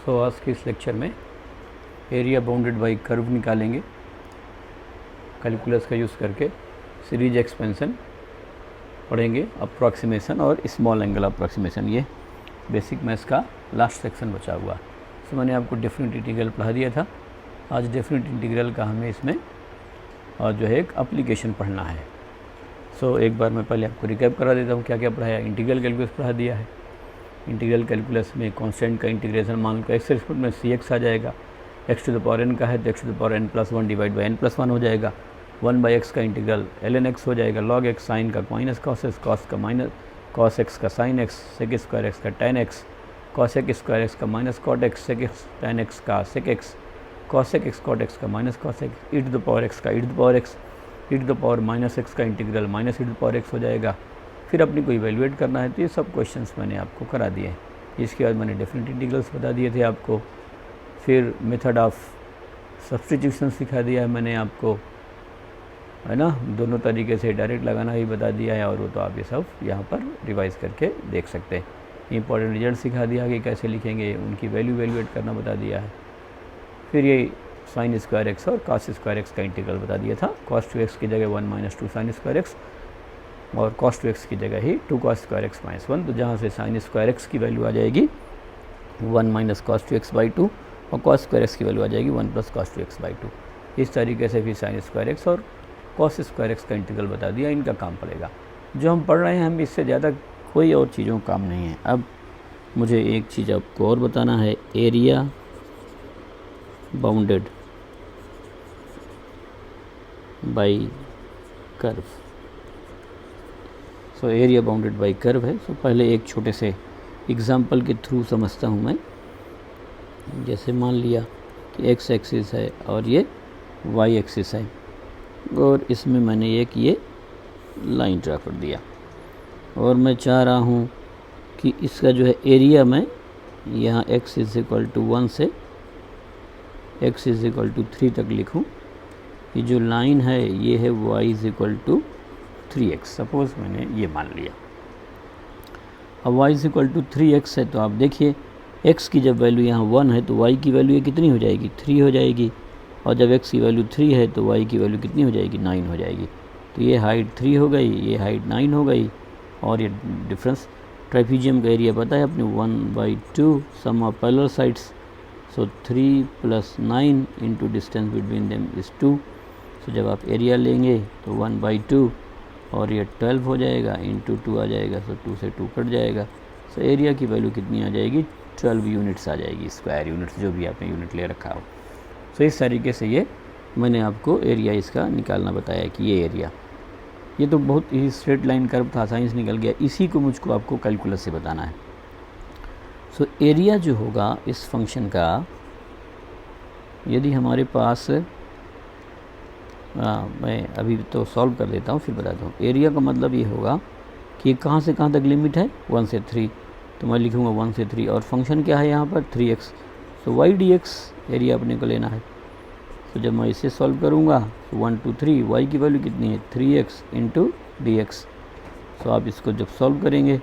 सो आज के इस लेक्चर में एरिया बाउंडेड बाय कर्व निकालेंगे कैलकुलस का यूज़ करके। सीरीज एक्सपेंशन पढ़ेंगे, अप्रॉक्सीमेशन और स्मॉल एंगल अप्रॉक्सीमेशन। ये बेसिक मैथ्स का लास्ट सेक्शन बचा हुआ। तो मैंने आपको डेफिनेट इंटीग्रल पढ़ा दिया था। आज डेफिनेट इंटीग्रल का हमें इसमें और जो है एक एप्लीकेशन पढ़ना है। सो एक बार मैं पहले आपको रिकैप करा देता हूँ क्या क्या पढ़ाया। इंटीग्रल कैलकुलस पढ़ा दिया है। इंटीग्रल कैलकुलस में कांस्टेंट का इंटीग्रेशन मान लो एक्स रिस्पेक्ट में सी एक्स आ जाएगा। X to the power n का है तो x to the power n plus one divide by n plus one हो जाएगा। 1/x का इंटीग्रल ln x हो जाएगा। log x साइन का माइनस कॉस एक्स, कॉस का माइनस कॉस एक्स का sine x, sec square x का tan x, cosec square x का minus cot x, sec x tan x का sec x, cosec x cot x का minus cos x, e to the power x का e to the power x, e to the power minus x का integral minus e to the power x हो जाएगा। फिर अपनी को evaluate करना है। तो ये सब क्वेश्चंस मैंने आपको करा दिए हैं। इसके बाद मैंने डेफिनेट इंटीग्रल्स बता दिए थे आपको। फिर मेथड ऑफ सब्स्टिट्यूशन सिखा दिया है मैंने आपको, है ना। दोनों तरीके से डायरेक्ट लगाना ही बता दिया है, और वो तो आप ये सब यहाँ पर रिवाइज करके देख सकते हैं। इंपॉर्टेंट रिजल्ट सिखा दिया कि कैसे लिखेंगे, उनकी वैल्यू वैल्यूएट करना बता दिया है। फिर ये साइन स्क्वायर एक्स और कॉस स्क्वायर एक्स का इंटीग्रल बता दिया था। कॉस टू एक्स की जगह 1 minus two sine square x, और कॉस टू एक्स की जगह ही 2 कॉस स्क्वायर एक्स माइनस 1। तो जहाँ से साइन स्क्वायर एक्स की वैल्यू आ जाएगी 1 minus cos two x by 2, और कॉस स्क्वायर एक्स की वैल्यू आ जाएगी 1 plus cos two x by 2। इस तरीके से फिर साइन स्क्वायर एक्स और कॉस स्क्वायर एक्स का इंटीग्रल बता दिया। इनका काम पड़ेगा जो हम पढ़ रहे हैं। हम इससे ज़्यादा कोई और चीज़ों का काम नहीं है। अब मुझे एक चीज़ आपको और बताना है, area bounded by curve. So area bounded by curve है। सो पहले एक छोटे से एग्जाम्पल के थ्रू समझता हूँ मैं। जैसे मान लिया कि एक्स एक्सिस है और ये वाई एक्सिस है, और इसमें मैंने एक ये लाइन ड्रा कर दिया, और मैं चाह रहा हूँ कि इसका जो है एरिया मैं यहाँ x इज इक्वल टू 1 से x इज इक्वल टू 3 तक लिखूँ। ये जो लाइन है ये है y is equal to 3x। Suppose मैंने ये मान लिया। अब y is equal to 3x है, तो आप देखिए x की जब वैल्यू यहाँ 1 है तो y की वैल्यू कितनी हो जाएगी, 3 हो जाएगी। और जब x की वैल्यू 3 है तो y की वैल्यू कितनी हो जाएगी, 9 हो जाएगी। तो ये हाइट 3 हो गई, ये हाइट 9 हो गई, और ये डिफरेंस ट्राइपीजियम का एरिया पता है अपने 1/2 sum of parallel sides. So 3 plus 9 into distance between them is 2। So जब आप एरिया लेंगे तो 1/2 और ये 12 हो जाएगा, इंटू 2 आ जाएगा। सो 2 से 2 कट जाएगा। सो एरिया की वैल्यू कितनी आ जाएगी, 12 यूनिट्स आ जाएगी, स्क्वायर यूनिट्स जो भी आपने यूनिट ले रखा हो। सो इस तरीके से ये मैंने आपको एरिया इसका निकालना बताया कि ये एरिया, ये तो बहुत ही स्ट्रेट लाइन कर्व था, साइंस निकल गया। इसी को मुझको आपको कैलकुलस से बताना है। सो एरिया जो होगा इस फंक्शन का, यदि हमारे पास मैं अभी तो सॉल्व कर देता हूँ फिर बताता हूँ। एरिया का मतलब ये होगा कि कहाँ से कहाँ तक लिमिट है, 1 से 3। तो मैं लिखूँगा 1 से 3, और फंक्शन क्या है यहाँ पर 3x। तो y dx एरिया अपने को लेना है। तो जब मैं इसे सॉल्व करूँगा तो 1 2 3, y की वैल्यू कितनी है 3x इंटू dx। तो आप इसको जब सॉल्व करेंगे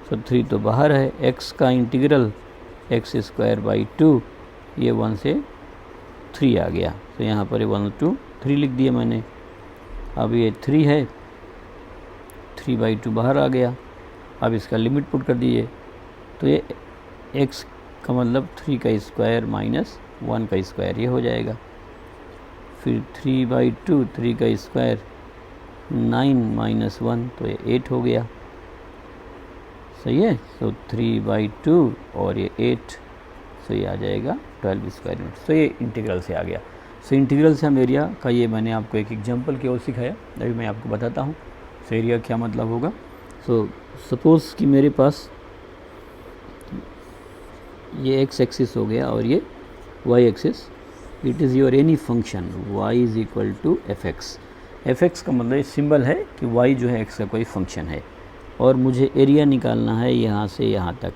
तो 3 तो बाहर है, x का इंटीग्रल x स्क्वायर बाई 2, ये 1 से 3 आ गया। तो यहाँ पर 1 2 3 लिख दिया मैंने। अब ये 3 है, 3/2 बाहर आ गया। अब इसका लिमिट पुट कर दीजिए। तो ये x का मतलब 3 का स्क्वायर माइनस 1 का स्क्वायर, ये हो जाएगा। फिर 3/2, 3 का स्क्वायर 9 माइनस 1, तो ये 8 हो गया। सही है। तो 3/2 और ये 8, सो ये आ जाएगा 12 स्क्वायर यूनिट। तो ये इंटीग्रल से आ गया। सो इंटीग्रल से हम एरिया का, ये मैंने आपको एक एग्जांपल की ओर सिखाया, अभी मैं आपको बताता हूँ। सो एरिया क्या मतलब होगा। सो सपोज़ कि मेरे पास ये x एक्सिस हो गया और ये y axis. It is your any function y is equal to fx। fx का मतलब सिंबल है कि y जो है x का कोई फंक्शन है, और मुझे एरिया निकालना है यहाँ से यहाँ तक।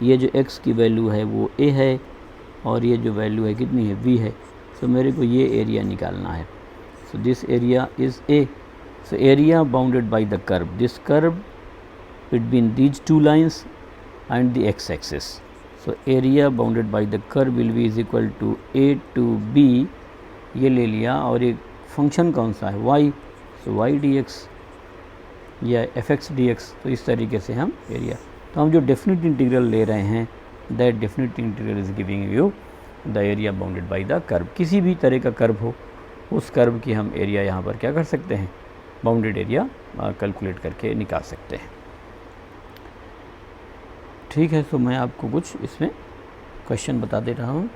ये जो x की वैल्यू है वो a है, और ये जो वैल्यू है कितनी है, v है। सो मेरे को ये एरिया निकालना है। So this area is a। So area bounded by the curve, this curve between these 2 lines and the x axis. So area bounded by the curve will be is equal to a to b, ये ले लिया, और एक function कौन सा है y, सो y dx या fx dx। तो इस तरीके से हम एरिया, तो हम जो डेफिनेट इंटीग्रल ले रहे हैं that definite integral is giving you the area bounded by the curve. किसी भी तरह का कर्व हो, उस कर्व की हम एरिया यहाँ पर क्या कर सकते हैं, बाउंडेड एरिया कैलकुलेट करके निकाल सकते हैं। ठीक है, तो मैं आपको कुछ इसमें क्वेश्चन बता दे रहा हूँ।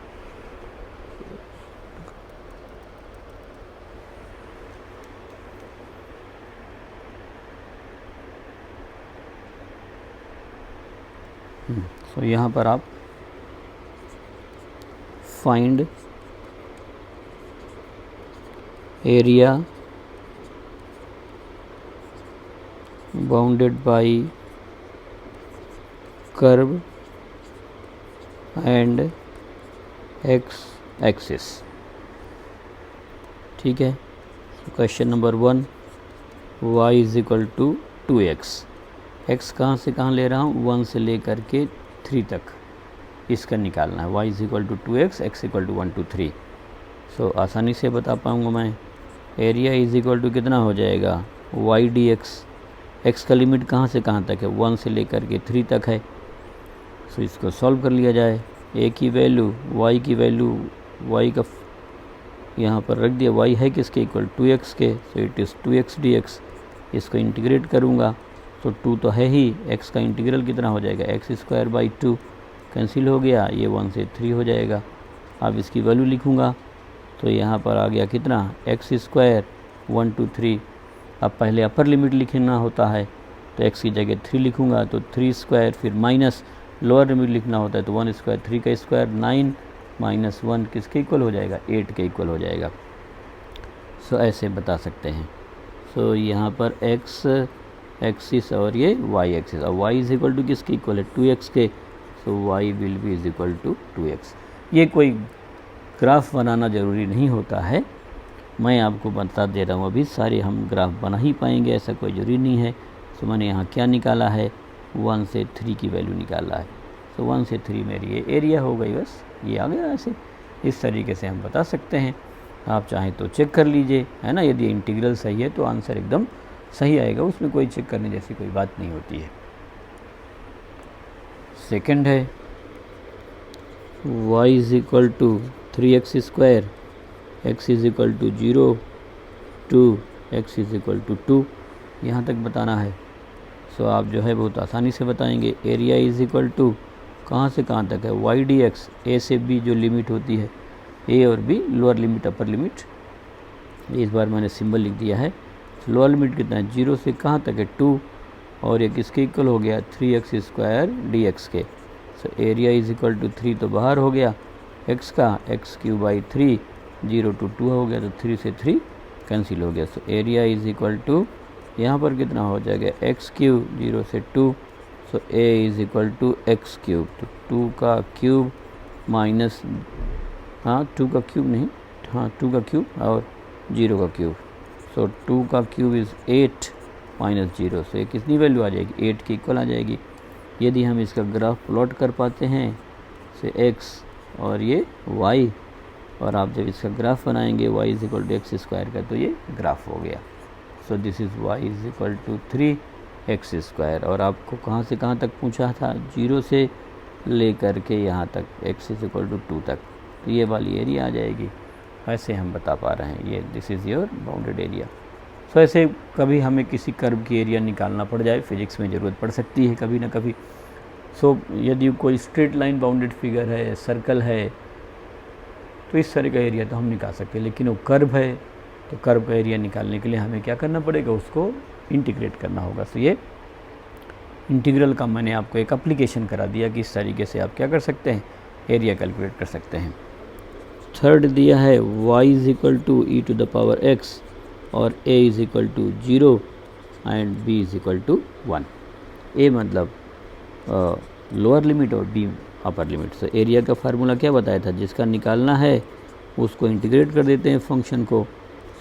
तो यहाँ पर आप find area bounded by curve and x axis. ठीक है, question number 1, y is equal to 2x। x कहाँ से कहाँ ले रहा हूँ, 1 से लेकर के 3 तक इसका निकालना है। y is equal to 2x, x equal to 1 to 3। So आसानी से बता पाऊँगा मैं। एरिया इज इक्वल टू कितना हो जाएगा, y dx। x का लिमिट कहाँ से कहाँ तक है, 1 से लेकर के 3 तक है। सो इसको सॉल्व कर लिया जाए। a की वैल्यू, y की वैल्यू, y का यहाँ पर रख दिया, y है किसके इक्वल, 2x के, सो इट इज़ 2x dx। इसको इंटीग्रेट करूँगा तो 2 तो है ही, x का इंटीग्रल कितना हो जाएगा, x² 2 कैंसिल हो गया, ये 1 से 3 हो जाएगा। अब इसकी वैल्यू लिखूँगा तो यहाँ पर आ गया कितना, x² 1 to 3। अब पहले अपर लिमिट लिखना होता है तो x की जगह 3 लिखूँगा, तो 3², फिर माइनस लोअर लिमिट लिखना होता है तो 1², 3 का स्क्वायर 9 माइनस 1 किसके इक्वल हो जाएगा, 8 के इक्वल हो जाएगा। सो ऐसे बता सकते हैं। सो यहाँ पर x एक्सिस और ये y एक्सिस, और y इज इक्वल टू किसके इक्वल है, 2x के, so y will be is equal to 2x। ये कोई ग्राफ बनाना ज़रूरी नहीं होता है, मैं आपको बता दे रहा हूँ। अभी सारे हम ग्राफ बना ही पाएंगे, ऐसा कोई ज़रूरी नहीं है। सो मैंने यहाँ क्या निकाला है, 1 से 3 की वैल्यू निकाला है। सो 1 से 3 मेरी ये एरिया हो गई, बस ये आ गया। ऐसे इस तरीके से हम बता सकते हैं। आप चाहें तो चेक कर लीजिए, है ना। यदि इंटीग्रल सही है तो आंसर एकदम सही आएगा, उसमें कोई चेक करने जैसी कोई बात नहीं होती है। सेकंड है y is equal to 3x², x is equal to 0 2, x is equal to 2, यहाँ तक बताना है। सो आप जो है बहुत आसानी से बताएंगे। एरिया इज इक्वल टू कहाँ से कहाँ तक है, y dx, a से b जो लिमिट होती है, a और b lower limit upper limit, इस बार मैंने सिंबल लिख दिया है। लोअर लिमिट कितना है, 0 से कहाँ तक है 2, और ये किसके इक्वल हो गया, 3x² dx के। So area is equal to 3 तो बाहर हो गया, x का x³ 3, 0 to 2 हो गया, तो 3 से 3 कैंसिल हो गया। So area is equal to यहाँ पर कितना हो जाएगा, x³ 0 से 2, so a is equal to x³, तो 2 का क्यूब माइनस, हाँ 2 का क्यूब नहीं, हाँ 2 का क्यूब और 0 का क्यूब। सो 2 का क्यूब इज़ 8 माइनस 0, से कितनी वैल्यू आ जाएगी, 8 के इक्वल आ जाएगी। यदि हम इसका ग्राफ प्लॉट कर पाते हैं, से x और ये y, और आप जब इसका ग्राफ बनाएंगे y is equal to x² का, तो ये ग्राफ हो गया। So this is y is equal to 3x²। और आपको कहाँ से कहाँ तक पूछा था, 0 से लेकर के यहाँ तक x इज इक्वल टू 2 तक, तो ये वाली एरिया आ जाएगी। ऐसे हम बता पा रहे हैं, ये this is your bounded area. So ऐसे कभी हमें किसी कर्व की एरिया निकालना पड़ जाए, फिजिक्स में ज़रूरत पड़ सकती है कभी ना कभी। सो यदि कोई स्ट्रेट लाइन बाउंडेड फिगर है, सर्कल है, तो इस तरह का एरिया तो हम निकाल सकते हैं। लेकिन वो कर्व है, तो कर्व का एरिया निकालने के लिए हमें क्या करना पड़ेगा, उसको इंटीग्रेट करना होगा। सो ये इंटीग्रल का मैंने आपको एक एप्लीकेशन करा दिया कि इस तरीके से आप क्या कर सकते हैं, एरिया कैलकुलेट कर सकते हैं। थर्ड दिया है y is equal to e to the power x, और a is equal to 0 and b is equal to 1। a मतलब लोअर लिमिट और b upper limit. So area का फार्मूला क्या बताया था, जिसका निकालना है उसको इंटीग्रेट कर देते हैं फंक्शन को।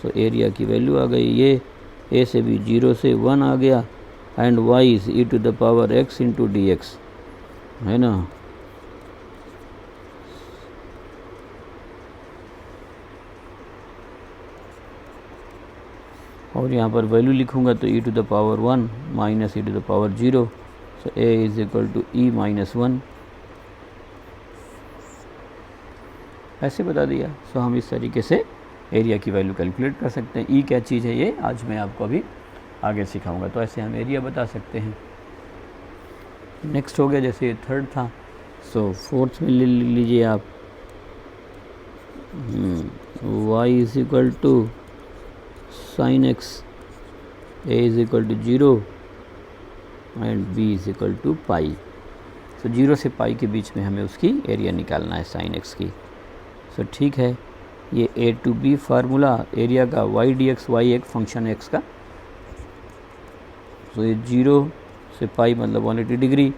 सो एरिया की वैल्यू आ गई, ये a से b 0 से 1 आ गया, and y is e to the power x into dx, है ना। और यहाँ पर वैल्यू लिखूँगा तो e to the power 1 minus e to the power 0, so a is equal to e minus 1, ऐसे बता दिया। सो हम इस तरीके से एरिया की वैल्यू कैलकुलेट कर सकते हैं। ई क्या चीज़ है ये आज मैं आपको अभी आगे सिखाऊंगा। तो ऐसे हम एरिया बता सकते हैं। नेक्स्ट हो गया, जैसे ये थर्ड था, सो फोर्थ में ले लीजिए आप y is equal to sine x, a is equal to 0 and b is equal to pi. So 0 से पाई के बीच में हमें उसकी एरिया निकालना है साइन एक्स की। सो ठीक है, ये a to b formula area का y dx, y एक फंक्शन है x का। सो ये 0 से पाई मतलब 180 डिग्री,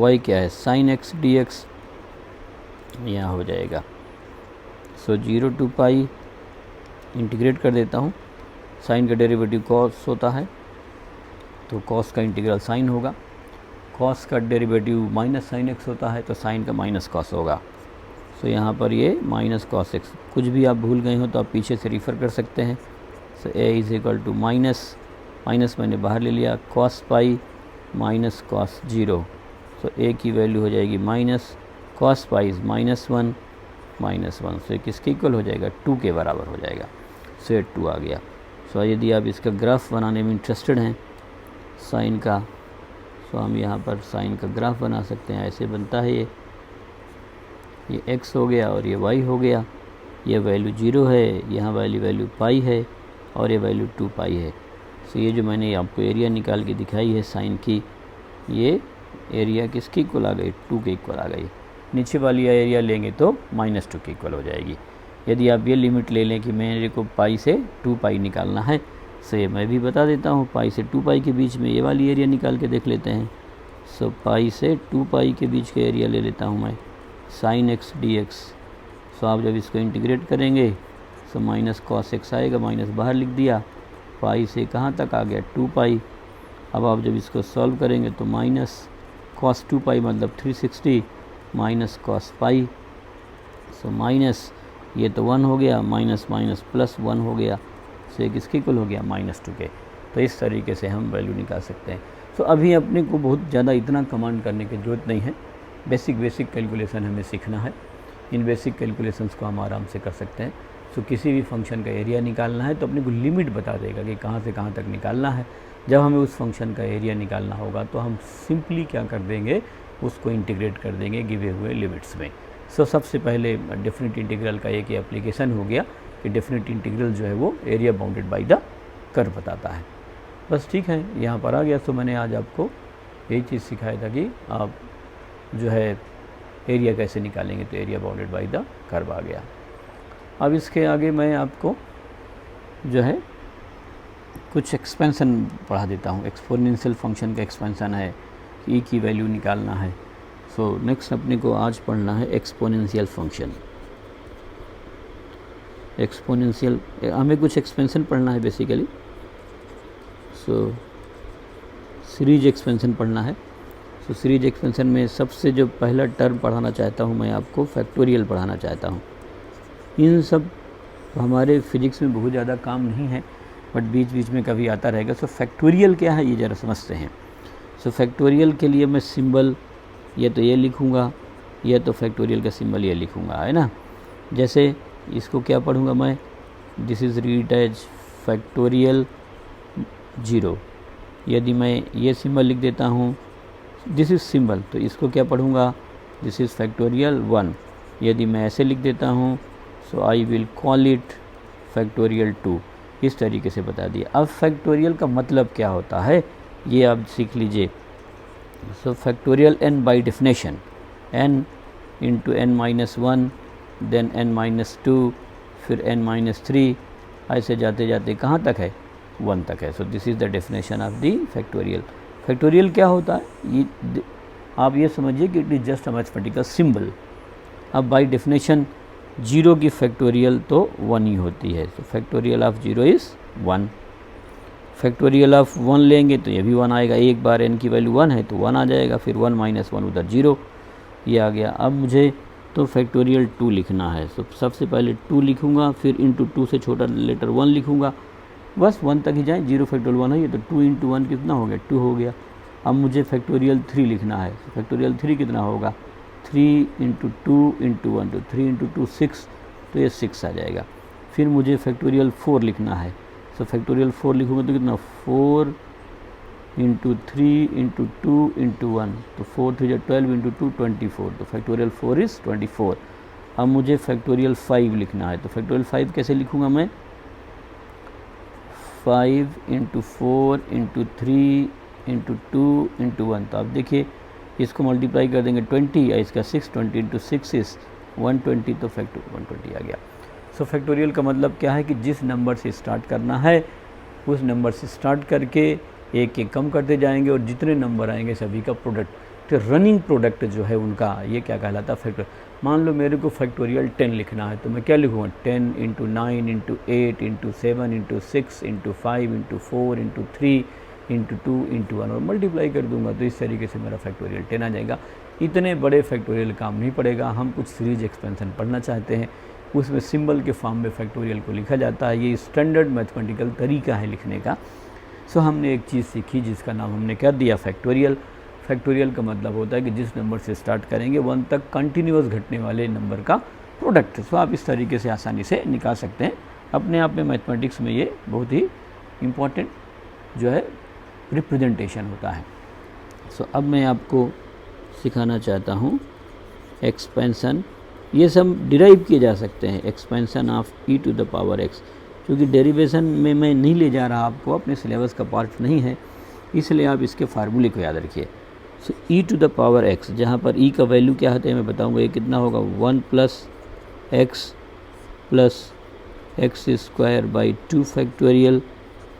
y क्या है साइन एक्स dx, यहाँ हो जाएगा। सो 0 टू पाई इंटीग्रेट कर देता हूँ। साइन का डेरिवेटिव कॉस होता है तो कॉस का इंटीग्रल साइन होगा, कॉस का डेरिवेटिव माइनस साइन एक्स होता है तो साइन का माइनस कॉस होगा। सो यहाँ पर ये माइनस कॉस एक्स, कुछ भी आप भूल गए हो तो आप पीछे से रिफ़र कर सकते हैं। So a is equal to minus मैंने बाहर ले लिया, cos pi minus cos 0। So a की वैल्यू हो जाएगी माइनस, कॉस पाई इज़ -1 -1। सो किसके इक्वल हो जाएगा 2 के बराबर हो जाएगा। सो ये 2 आ गया। सो यदि आप इसका ग्राफ बनाने में इंटरेस्टेड हैं साइन का, सो हम यहाँ पर साइन का ग्राफ बना सकते हैं। ऐसे बनता है ये x हो गया और ये y हो गया। ये वैल्यू 0 है, यहाँ वाली वैल्यू पाई है और ये वैल्यू 2 पाई है। सो ये जो मैंने आपको एरिया निकाल के दिखाई है साइन की, ये एरिया किसकी इक्वल आ गई 2 के इक्वल आ गई। नीचे वाली एरिया लेंगे तो -2 के इक्वल हो जाएगी। यदि आप ये लिमिट ले लें कि मेरे को पाई से 2 पाई निकालना है, सो ये मैं भी बता देता हूँ। पाई से 2 पाई के बीच में ये वाली एरिया निकाल के देख लेते हैं। सो पाई से 2 पाई के बीच का एरिया ले लेता हूँ मैं, साइन एक्स dx। सो आप जब इसको इंटीग्रेट करेंगे सो माइनस कॉस एक्स आएगा, माइनस बाहर लिख दिया, पाई से कहाँ तक आ गया 2 पाई। अब आप जब इसको सॉल्व करेंगे तो माइनस कॉस 2 पाई मतलब 360 माइनस कॉस पाई। सो माइनस ये तो 1 हो गया, माइनस माइनस प्लस 1 हो गया। सो ये किसके इक्वल हो गया -2 के। तो इस तरीके से हम वैल्यू निकाल सकते हैं। सो अभी अपने को बहुत ज़्यादा इतना कमांड करने की ज़रूरत नहीं है। बेसिक कैलकुलेशन हमें सीखना है। इन बेसिक कैलकुलेशंस को हम आराम से कर सकते हैं। सो किसी भी फंक्शन का एरिया निकालना है तो अपने को लिमिट बता देगा कि कहाँ से कहाँ तक निकालना है। जब हमें उस फंक्शन का एरिया निकालना होगा तो हम सिंपली क्या कर देंगे, उसको इंटीग्रेट कर देंगे गिवे हुए लिमिट्स में। सो सबसे पहले डेफिनेट इंटीग्रल का एक एप्लीकेशन हो गया कि डेफिनेट इंटीग्रल जो है वो area bounded by the curve बताता है। बस ठीक है, यहाँ पर आ गया। सो मैंने आज आपको यही चीज़ सिखाया था कि आप जो है एरिया कैसे निकालेंगे, तो area bounded by the curve आ गया। अब इसके आगे मैं आपको जो है कुछ एक्सपेंशन पढ़ा देता हूँ। एक्सपोनेंशियल फंक्शन का एक्सपेंशन है, ई की वैल्यू निकालना है। सो नेक्स्ट अपने को आज पढ़ना है एक्सपोनेंशियल फंक्शन। एक्सपोनेंशियल हमें कुछ एक्सपेंशन पढ़ना है बेसिकली। सो सीरीज एक्सपेंशन पढ़ना है। सो सीरीज एक्सपेंशन में सबसे जो पहला टर्म पढ़ाना चाहता हूँ मैं आपको फैक्टोरियल पढ़ाना चाहता हूँ। इन सब हमारे फिजिक्स में बहुत ज़्यादा काम नहीं है, बट बीच बीच में कभी आता रहेगा। सो फैक्टोरियल क्या है ये ज़रा समझते हैं। सो फैक्टोरियल के लिए मैं सिंबल या तो ये लिखूँगा या तो फैक्टोरियल का सिंबल ये लिखूँगा, है ना। जैसे इसको क्या पढ़ूँगा मैं, this is read as factorial 0। यदि मैं ये सिंबल लिख देता हूँ दिस इज़ सिंबल, तो इसको क्या पढ़ूँगा, दिस इज़ फैक्टोरियल 1। यदि मैं ऐसे लिख देता हूँ so I will call it factorial 2। इस तरीके से बता दिया। अब फैक्टोरियल का मतलब क्या होता है ये आप सीख लीजिए। So factorial n by definition n into n-1 then n-2 फिर n-3 ऐसे जाते जाते कहाँ तक है 1 तक है। So this is the definition of the factorial. Factorial क्या होता है ये आप ये समझिए कि it is just a mathematical symbol. अब बाई डेफिनेशन 0 की फैक्टोरियल तो 1 ही होती है। तो factorial of 0 is 1। Factorial of 1 लेंगे तो ये भी 1 आएगा। एक बार n की वैल्यू 1 है तो 1 आ जाएगा, फिर 1 - 1 उधर 0 ये आ गया। अब मुझे तो फैक्टोरियल 2 लिखना है। तो सबसे पहले 2 लिखूँगा, फिर इंटू 2 से छोटा लेटर 1 लिखूँगा, बस 1 तक ही जाएँ, 0 फैक्टोरियल 1 है ये, तो 2 इंटू 1 कितना हो गया, 2 हो गया। अब मुझे फैक्टोरियल 3 लिखना है, तो फैक्टोरियल 3 कितना होगा, 3 इंटू 2 इंटू 1, तो 3 इंटू 2 6, तो ये 6 आ जाएगा। फिर मुझे फैक्टोरियल 4 लिखना है, तो फैक्टोरियल 4 लिखूँगा तो कितना, 4 इंटू 3 इंटू 2 इंटू 1, तो 4 3 या 12 इंटू 2 24, तो फैक्टोरियल 4 इज़ 24। अब मुझे फैक्टोरियल 5 लिखना है, तो फैक्टोरियल 5 कैसे लिखूँगा मैं, 5 इंटू 4 इंटू 3 इंटू 2 इंटू 1, तो आप देखिए इसको मल्टीप्लाई कर देंगे 20 या इसका 6, 20 इंटू 6 इज़ 120, तो फैक्टर 120 आ गया। सो फैक्टोरियल का मतलब क्या है कि जिस नंबर से स्टार्ट करना है उस नंबर से स्टार्ट करके एक एक कम करते जाएंगे और जितने नंबर आएंगे सभी का प्रोडक्ट, तो रनिंग प्रोडक्ट जो है उनका, ये क्या कहलाता है, फैक्टर। मान लो मेरे को फैक्टोरियल 10 लिखना है, तो मैं क्या लिखूँगा, 10 into 9 into 8 into 7 into 6 into 5 into 4 into 3 into 2 into 1 और मल्टीप्लाई कर दूंगा, तो इस तरीके से मेरा फैक्टोरियल 10 आ जाएगा। इतने बड़े फैक्टोरियल काम नहीं पड़ेगा। हम कुछ सीरीज एक्सपेंशन पढ़ना चाहते हैं, उसमें सिंबल के फॉर्म में फैक्टोरियल को लिखा जाता है। ये स्टैंडर्ड मैथमेटिकल तरीका है लिखने का। सो हमने एक चीज़ सीखी जिसका नाम हमने क्या दिया, फैक्टोरियल। फैक्टोरियल का मतलब होता है कि जिस नंबर से स्टार्ट करेंगे 1 तक कंटिन्यूस घटने वाले नंबर का प्रोडक्ट। सो आप इस तरीके से आसानी से निकाल सकते हैं। अपने आप में मैथमेटिक्स में ये बहुत ही इम्पॉर्टेंट जो है रिप्रेजेंटेशन होता है। सो अब मैं आपको सिखाना चाहता हूँ एक्सपेंशन। ये सब डिराइव किए जा सकते हैं, expansion of e to the power x, क्योंकि डेरिवेशन में मैं नहीं ले जा रहा, आपको अपने सिलेबस का पार्ट नहीं है, इसलिए आप इसके फार्मूले को याद रखिए। So e to the power x, जहाँ पर e का वैल्यू क्या होता है मैं बताऊँगा। ये कितना होगा, 1 plus x square by 2 factorial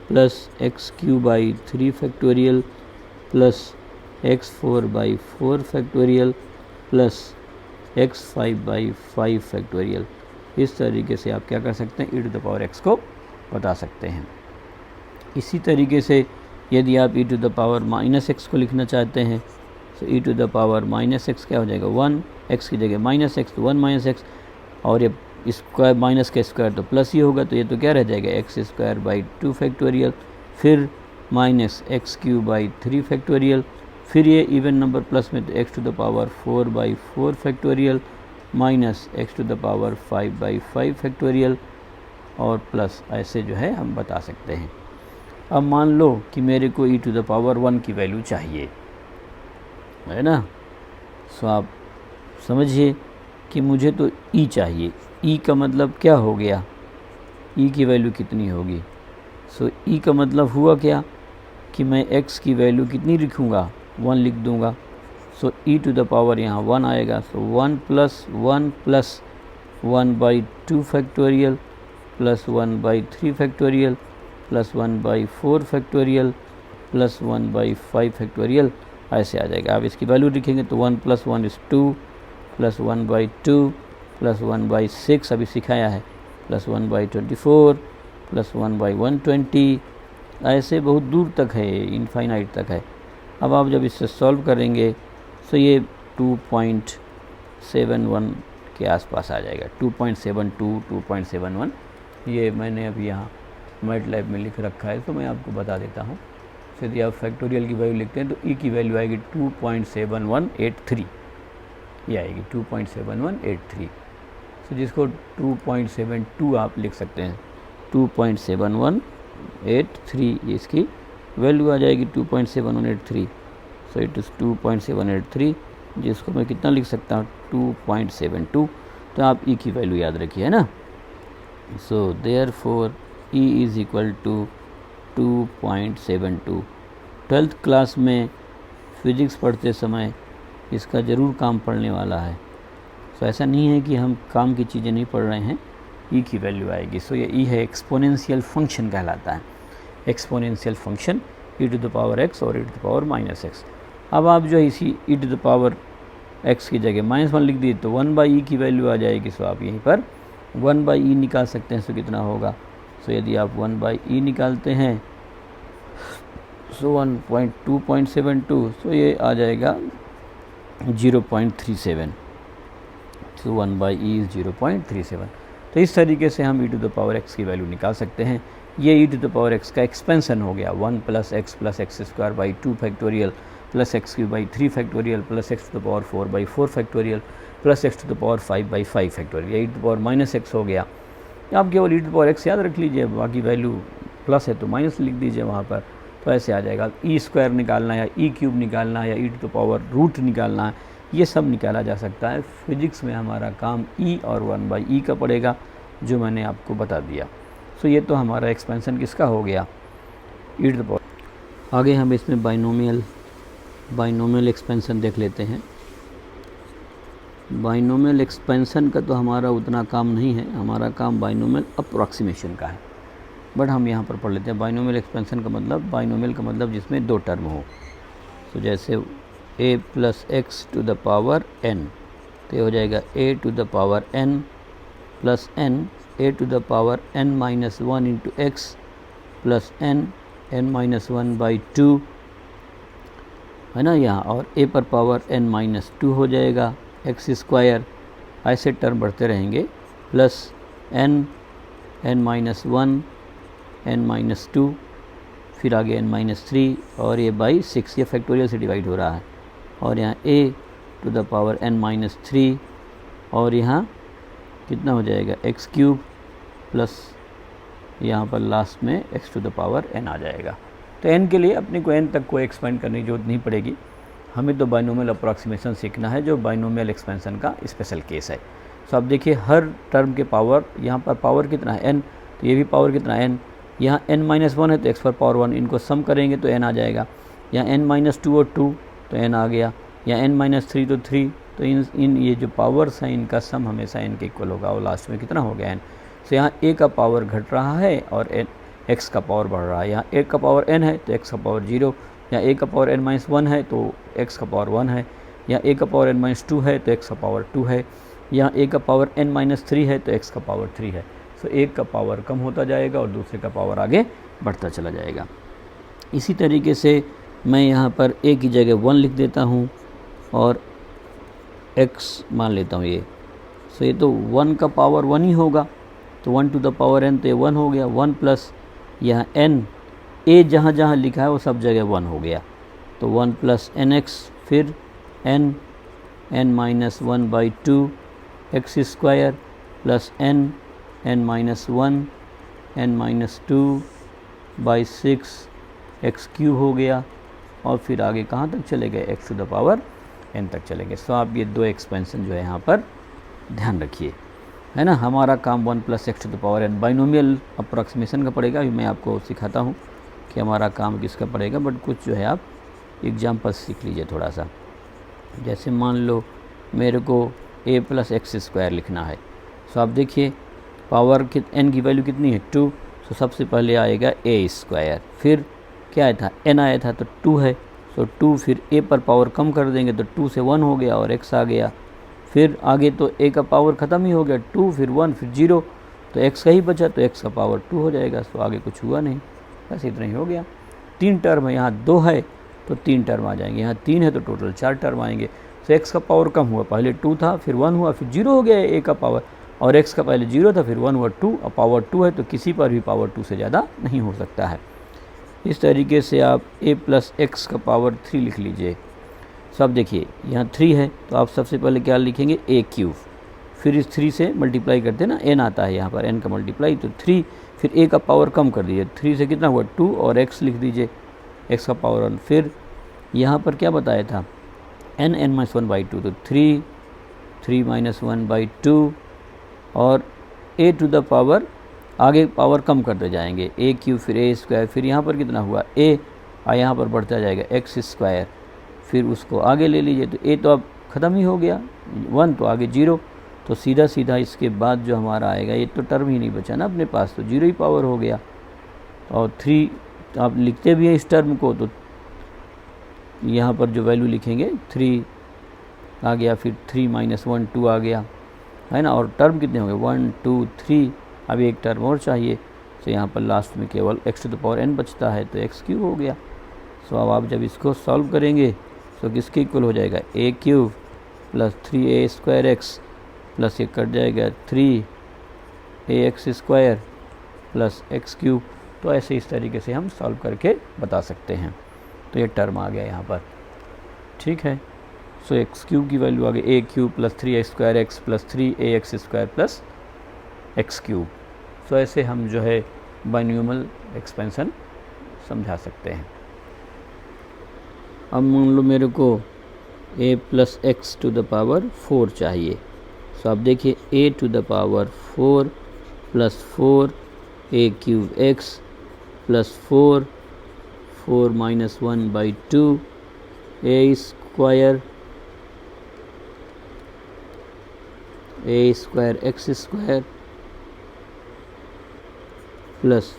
plus x cube by 3 factorial plus x4 by 4 factorial plus x5 by 5 factorial. इस तरीके से आप क्या कर सकते हैं, e to the power x को बता सकते हैं। इसी तरीके से यदि आप e to the power minus x को लिखना चाहते हैं, तो e to the power minus x क्या हो जाएगा, 1, x की जगह माइनस x, तो 1 माइनस x, और ये स्क्वायर माइनस का स्क्वायर तो प्लस ही होगा, तो ये तो क्या रह जाएगा, एक्स स्क्वायर बाई 2 फैक्टोरियल, फिर minus x cube by 3 factorial, फिर ये इवन नंबर प्लस में तो x to the power 4 by 4 factorial minus x to the power 5 by 5 factorial और प्लस, ऐसे जो है हम बता सकते हैं। अब मान लो कि मेरे को e टू द पावर 1 की वैल्यू चाहिए, है ना। सो आप समझिए कि मुझे तो e चाहिए। e का मतलब क्या हो गया, e की वैल्यू कितनी होगी। सो e का मतलब हुआ क्या कि मैं x की वैल्यू कितनी लिखूँगा, 1 लिख दूँगा। सो e टू द पावर यहाँ 1 आएगा, सो 1 plus 1 by 2 factorial plus 1 by 3 factorial plus 1 by 4 factorial plus 1 by 5 factorial, ऐसे आ जाएगा। आप इसकी वैल्यू लिखेंगे तो 1 plus 1 is 2 plus 1 by 2 plus 1 by 6 अभी सिखाया है, प्लस 1 बाई 24 प्लस 1 बाई 120, ऐसे बहुत दूर तक है, इनफाइनाइट तक है। अब आप जब इससे सॉल्व करेंगे तो ये 2.71 के आसपास आ जाएगा, 2.72 2.71। ये मैंने अभी यहाँ मैटलैब में लिख रखा है, तो मैं आपको बता देता हूँ। यदि आप फैक्टोरियल की वैल्यू लिखते हैं तो e की वैल्यू आएगी 2.7183, ये आएगी 2.7183। तो जिसको 2.72 आप लिख सकते हैं, 2.7183 इसकी वैल्यू आ जाएगी, 2.7183। सो इट इज़ 2.783, जिसको मैं कितना लिख सकता हूँ, 2.72। तो आप e की वैल्यू याद रखिए, है ना। So therefore e is equal to 2.72। 12th class में फिज़िक्स पढ़ते समय इसका ज़रूर काम पड़ने वाला है। सो ऐसा नहीं है कि हम काम की चीज़ें नहीं पढ़ रहे हैं, e की वैल्यू आएगी। सो ये e है, एक्सपोनेंशियल फंक्शन कहलाता है, exponential function e to the power x और e to the power minus x। अब आप जो इसी e to the power x की जगह -1 लिख दिए तो 1 बाई e की वैल्यू आ जाएगी। सो आप यहीं पर 1 बाई e निकाल सकते हैं। सो कितना होगा, सो यदि आप 1 बाई e निकालते हैं सो 2.72, सो ये आ जाएगा 0.37। So 1 by e is 0.37। तो इस तरीके से हम e to the power x की वैल्यू निकाल सकते हैं। ये e to the power x का एक्सपेंसन हो गया 1 + x square by 2 factorial plus x cube by 3 factorial plus x to the power 4 by 4 factorial plus x to the power 5 by 5 factorial. ये e to the power minus x हो गया। आप केवल e to the power x याद रख लीजिए, बाकी value plus है तो माइनस लिख दीजिए वहाँ पर, तो ऐसे आ जाएगा। ई स्क्वायर निकालना है या ई क्यूब निकालना है या ई टू द पावर रूट निकालना है, ये सब निकाला जा सकता है। फिजिक्स में हमारा काम ई और 1/e का पड़ेगा, जो मैंने आपको बता दिया। सो ये तो हमारा एक्सपेंसन किसका हो गया, ई टू द पावर। आगे हम इसमें बाइनोमियल एक्सपेंसन देख लेते हैं। बाइनोमियल एक्सपेंसन का तो हमारा उतना काम नहीं है, हमारा काम बाइनोमियल अप्रॉक्सीमेशन का है, बट हम यहाँ पर पढ़ लेते हैं। बाइनोमियल एक्सपेंसन का मतलब, बाइनोमियल का मतलब जिसमें दो टर्म हो। तो जैसे a + x to the power n, तो ये हो जाएगा a to the power n plus n, a to the power n - 1 into x plus n - 1/2 है ना यहाँ, और a पर पावर n - 2 हो जाएगा x स्क्वायर, ऐसे टर्म बढ़ते रहेंगे, प्लस n - 1 n - 2, फिर आगे n - 3 और ये बाई 6, ये फैक्टोरियल से डिवाइड हो रहा है, और यहाँ a to the power n - 3 और यहाँ कितना हो जाएगा x क्यूब प्लस यहाँ पर लास्ट में x to the power n आ जाएगा। तो n के लिए अपने को n तक कोई एक्सपेंड करने की जरूरत नहीं पड़ेगी, हमें तो बाइनोमियल अप्रॉक्सीमेशन सीखना है, जो बाइनोमियल एक्सपेंशन का स्पेशल केस है। तो आप देखिए हर टर्म के पावर, यहाँ पर पावर कितना है n, तो ये भी पावर कितना है n, यहाँ n - 1 है तो x पर पावर 1, इनको सम करेंगे तो n आ जाएगा। यहाँ n - 2 और 2 तो n आ गया, यहाँ n - 3 तो 3, तो इन ये जो पावर्स हैं इनका सम हमेशा n के इक्वल होगा, और लास्ट में कितना हो गया n। तो यहाँ a का पावर घट रहा है और x का पावर बढ़ रहा है। यहाँ a का पावर n है तो x का पावर 0, यहाँ a का पावर n - 1 है तो x का पावर 1 है, यहाँ a का पावर n - 2 है तो x का पावर 2 है, यहाँ a का पावर n - 3 है तो x का पावर 3 है। सो एक का पावर कम होता जाएगा और दूसरे का पावर आगे बढ़ता चला जाएगा। इसी तरीके से मैं यहाँ पर a की जगह 1 लिख देता हूँ और x मान लेता हूँ ये। सो ये तो 1 का पावर 1 ही होगा, तो 1 टू द पावर n, तो ये 1 हो गया, 1 प्लस यहाँ n, a जहाँ जहाँ लिखा है वो सब जगह 1 हो गया, तो 1 प्लस nx, फिर n - 1/2 x square plus n -1 n - 2/6 x cube हो गया, और फिर आगे कहाँ तक चले गए, x to the power n तक चले गए। सो आप ये दो एक्सपेंशन जो है यहाँ पर ध्यान रखिए, है ना। हमारा काम 1 + x to the power n binomial approximation का पड़ेगा। अभी मैं आपको सिखाता हूँ कि हमारा काम किसका पड़ेगा, बट कुछ जो है आप एग्जाम्पल सीख लीजिए थोड़ा सा। जैसे मान लो मेरे को a + x स्क्वायर लिखना है, सो आप देखिए पावर n की वैल्यू कितनी है 2, सो सबसे पहले आएगा a स्क्वायर, फिर क्या आया था n आया था तो 2 है, सो 2, फिर a पर पावर कम कर देंगे तो 2 से 1 हो गया और x आ गया, फिर आगे तो a का पावर ख़त्म ही हो गया, 2 फिर 1 फिर 0, तो x का ही बचा, तो x का पावर 2 हो जाएगा। सो आगे कुछ हुआ नहीं, बस इतना ही हो गया। 3 टर्म है, यहाँ 2 है तो 3 टर्म आ जाएंगे, यहाँ 3 है तो टोटल 4 टर्म आएंगे। तो x का पावर कम हुआ, पहले 2 था फिर 1 हुआ फिर 0 हो गया a का पावर, और x का पहले 0 था फिर 1 हुआ 2, और पावर 2 है तो किसी पर भी पावर 2 से ज़्यादा नहीं हो सकता है। इस तरीके से आप a + x का पावर 3 लिख लीजिए। सब देखिए यहाँ 3 है तो आप सबसे पहले क्या लिखेंगे, a क्यूब, फिर इस 3 से मल्टीप्लाई करते हैं ना, n आता है यहाँ पर, n का मल्टीप्लाई, तो 3, फिर a का पावर कम कर दीजिए, 3 से कितना हुआ 2, और x लिख दीजिए, x का पावर 1, फिर यहाँ पर क्या बताया था n - 1/2, तो 3 - 1/2, और a टू द पावर आगे पावर कम करते जाएंगे, a क्यूब फिर a स्क्वायर, फिर यहाँ पर कितना हुआ a, और यहाँ पर बढ़ता जाएगा x स्क्वायर, फिर उसको आगे ले लीजिए, तो a तो अब ख़त्म ही हो गया 1, तो आगे 0, तो सीधा सीधा इसके बाद जो हमारा आएगा, ये तो टर्म ही नहीं बचा ना अपने पास, तो 0 ही पावर हो गया। और 3 तो आप लिखते भी हैं इस टर्म को, तो यहाँ पर जो वैल्यू लिखेंगे 3 आ गया, फिर 3 - 1 2 आ गया, है ना, और टर्म कितने हो गए 1 2 3, अभी एक टर्म और चाहिए, तो यहाँ पर लास्ट में केवल x to the power n बचता है, तो x क्यूब हो गया। सो अब आप जब इसको सॉल्व करेंगे तो किसके इक्वल हो जाएगा, a cube plus 3a² x plus ये कट जाएगा 3 x square plus x cube. तो ऐसे इस तरीके से हम सॉल्व करके बता सकते हैं। तो ये टर्म आ गया यहाँ पर, ठीक है। सो एक्स क्यूब की वैल्यू आ गई a cube plus 3x square x plus 3ax square plus x cube. So ऐसे हम जो है बाइनोमियल एक्सपेंशन समझा सकते हैं। अब मान लो मेरे को a plus x to the power 4 चाहिए। सो आप देखिए a to the power 4 plus 4 a cube x plus 4 minus 1 by 2 a square x square plus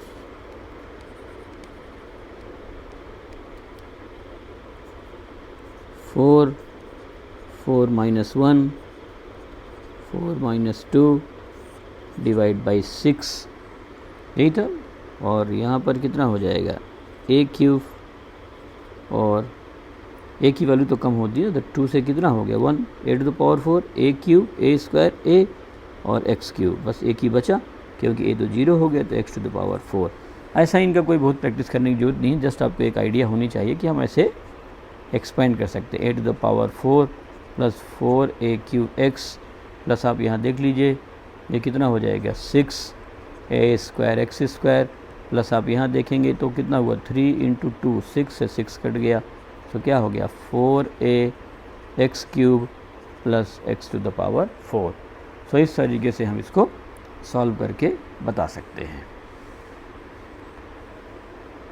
4 minus 1 4 minus 2 divide by 6, यही था। और यहाँ पर कितना हो जाएगा ए क्यूब, और ए की वैल्यू तो कम होती है तो 2 से कितना हो गया 1, a to the power 4 a cube a square a और एक्स क्यूब, बस एक ही बचा क्योंकि ए तो 0 हो गया तो एक्स टू द पावर 4। ऐसा इनका कोई बहुत प्रैक्टिस करने की जरूरत नहीं है, जस्ट आपको एक आइडिया होनी चाहिए कि हम ऐसे एक्सपेंड कर सकते हैं। A to the power 4 plus 4 a cube x plus आप यहाँ देख लीजिए ये कितना हो जाएगा 6 a square x square plus आप यहाँ देखेंगे तो कितना हुआ 3 इंटू 2 6 से 6 कट गया, तो क्या हो गया 4a x cube plus x to the power 4। So इस तरीके से हम इसको सॉल्व करके बता सकते हैं,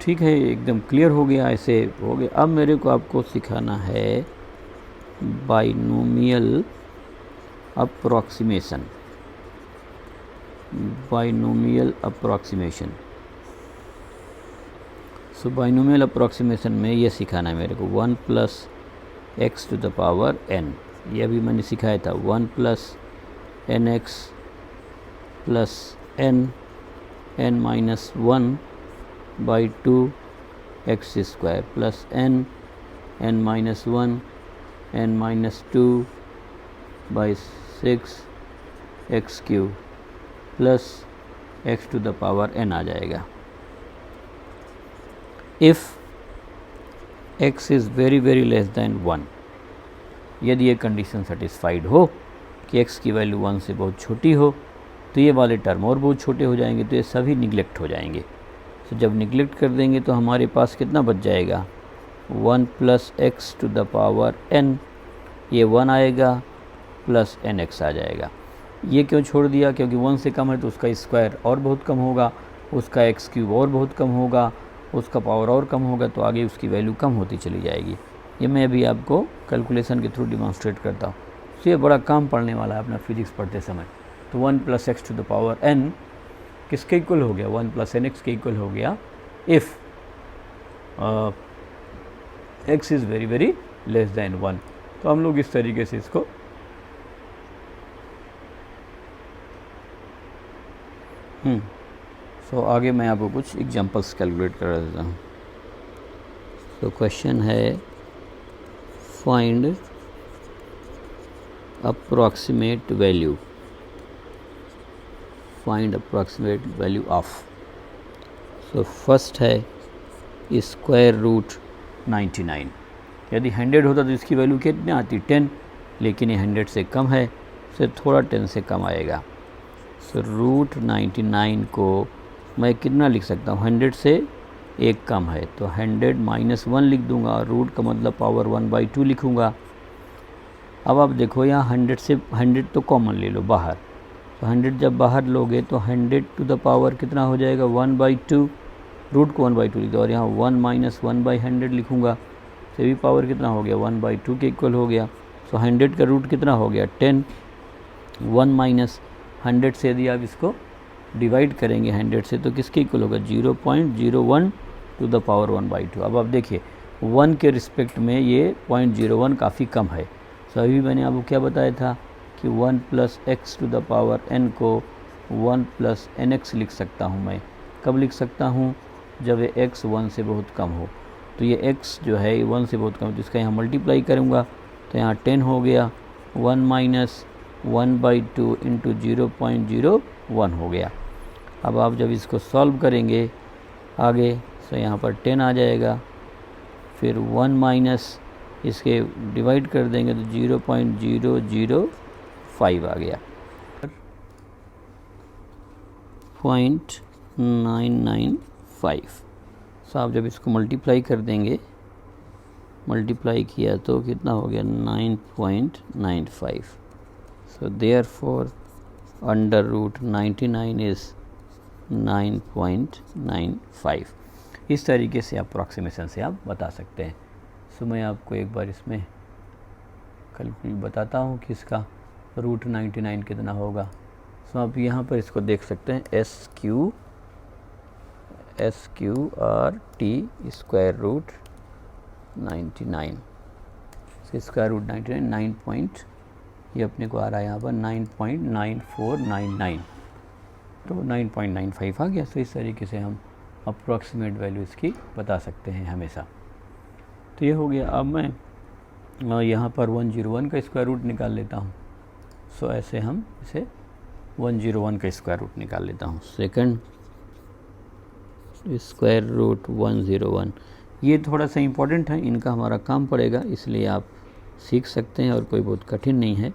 ठीक है। एकदम क्लियर हो गया, ऐसे हो गया। अब मेरे को आपको सिखाना है binomial approximation. So binomial approximation में ये सिखाना है मेरे को 1 plus x to the power n, ये अभी मैंने सिखाया था 1 plus n x plus n minus 1 by 2 x square plus n minus 1 n minus 2 by 6 x cube plus x to the power n आ जाएगा। If x is very very less than 1, यदि ये condition satisfied हो कि x की value 1 से बहुत छोटी हो तो ये वाले टर्म और बहुत छोटे हो जाएंगे, तो ये सभी निगलेक्ट हो जाएंगे। तो जब निगलेक्ट कर देंगे तो हमारे पास कितना बच जाएगा 1 plus x to the power n, ये 1 आएगा प्लस nx आ जाएगा। ये क्यों छोड़ दिया, क्योंकि 1 से कम है तो उसका स्क्वायर और बहुत कम होगा, उसका एक्स क्यूब और बहुत कम होगा, उसका पावर और कम होगा, तो आगे उसकी वैल्यू कम होती चली जाएगी। ये मैं अभी आपको कैलकुलेशन के थ्रू डिमॉन्स्ट्रेट करता हूँ। तो ये बड़ा काम पढ़ने वाला है अपना फिजिक्स पढ़ते समय। तो 1 plus x to the power n किसके इक्वल हो गया 1 प्लस एन एक्स के इक्वल हो गया if x is very very less than 1। तो हम लोग इस तरीके से इसको सो आगे मैं आपको कुछ एग्जांपल्स कैलकुलेट कर देता हूँ। तो क्वेश्चन है find approximate value of. So first है स्क्वायर रूट 99। यदि 100 होता तो इसकी वैल्यू कितनी आती 10, लेकिन ये 100 से कम है, तो थोड़ा 10 से कम आएगा। सो रूट 99 को मैं कितना लिख सकता हूँ 100 से एक कम है तो 100 माइनस 1 लिख दूंगा, और रूट का मतलब पावर 1/2 लिखूँगा। अब आप देखो यहाँ 100 से 100 तो कॉमन ले लो बाहर, तो 100 जब बाहर लोगे तो 100 टू द पावर कितना हो जाएगा 1/2, रूट को 1/2 लिख दो, और यहाँ 1 माइनस 1/100 लिखूँगा, तो भी पावर कितना हो गया 1/2 के इक्वल हो गया। सो 100 का रूट कितना हो गया 10, 1 माइनस 100 से यदि आप इसको डिवाइड करेंगे 100 से तो किसके इक्वल होगा 0.01 टू द पावर 1/2। अब आप देखिए 1 के रिस्पेक्ट में ये 0.01 काफ़ी कम है। सो अभी मैंने आपको क्या बताया था कि 1 plus x to the power n को 1 प्लस nx लिख सकता हूँ मैं। कब लिख सकता हूँ जब ये x 1 से बहुत कम हो। तो ये x जो है 1 से बहुत कम है तो इसका यहाँ मल्टीप्लाई करूँगा तो यहाँ 10 हो गया, 1 माइनस 1/2 इंटू 0.01 1 हो गया। अब आप जब इसको सॉल्व करेंगे आगे, तो यहाँ पर 10 आ जाएगा, फिर 1 माइनस इसके डिवाइड कर देंगे तो 0.005 आ गया, 0.995। सो आप जब इसको मल्टीप्लाई कर देंगे, मल्टीप्लाई किया तो कितना हो गया 9.95। So therefore under root 99 is 9.95। इस तरीके से अप्रॉक्सीमेशन से आप बता सकते हैं। सो मैं आपको एक बार इसमें कैलकुलेट बताता हूँ कि इसका रूट 99 कितना होगा। सो आप यहाँ पर इसको देख सकते हैं, SQRT square root 99, square root 99 9 point, ये अपने को आ रहा है यहाँ पर 9.9499, तो 9.95 आ गया। तो इस तरीके से हम अप्रॉक्सीमेट वैल्यू इसकी बता सकते हैं हमेशा। तो ये हो गया। अब मैं यहाँ पर 101 का स्क्वायर रूट निकाल लेता हूँ। सो ऐसे हम इसे 101 का स्क्वायर रूट निकाल लेता हूँ। सेकंड स्क्वायर रूट 101, ये थोड़ा सा इम्पोर्टेंट है, इनका हमारा काम पड़ेगा, इसलिए आप सीख सकते हैं और कोई बहुत कठिन नहीं है।